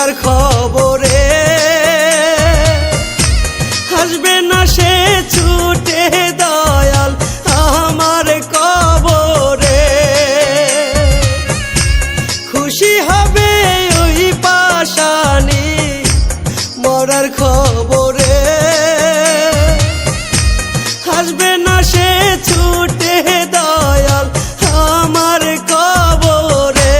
মরার খবরে আসবে না সে ছুটে দয়াল আমার কবরে। খুশি হবে ওই পাশানি মরার খবরে আসবে না সে ছুটে দয়াল আমার কবরে।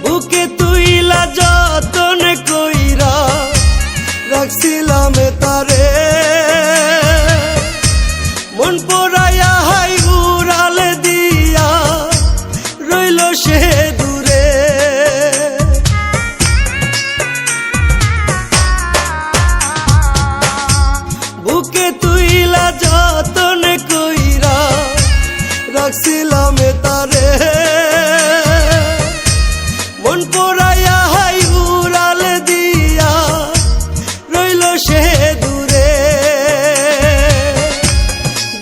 বুকে তুইলা যতন কইরা রাখছিলাম তারে, মন পোড়াইয়া হাই উড়াল দিয়া রইল সে দূরে। বুকে তুইলা যতন কইরা রাখছিলাম তারে, মন পোড়াইয়া হাই উড়াল দিয়া রইল সে দূরে।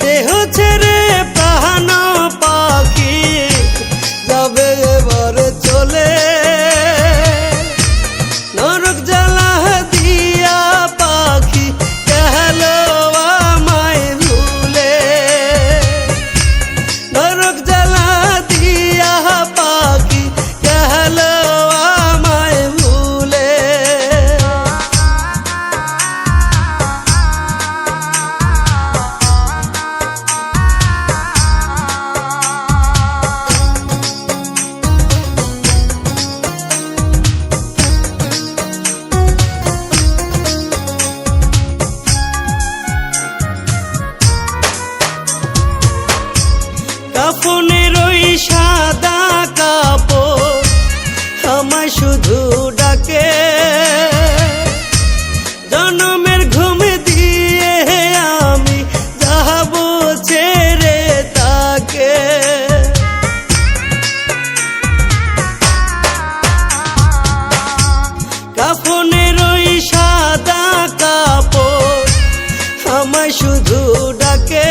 দেহ ছেড়ে প্রাণ পাখি যাবে এবার চলে, নরক জ্বালা দিয়া পাখি গেল আমায় ভুলে। নরক জ্বালা দিয়া পাখি গেল আমায় ভুলে। কাফনের ওই সাদা কাপড় আমায় শুধু ডাকে, জনমের ঘুম দিয়ে আমি যাব ছেড়ে তাকে। কাফনের ওই সাদা কাপড় আমায় শুধু ডাকে,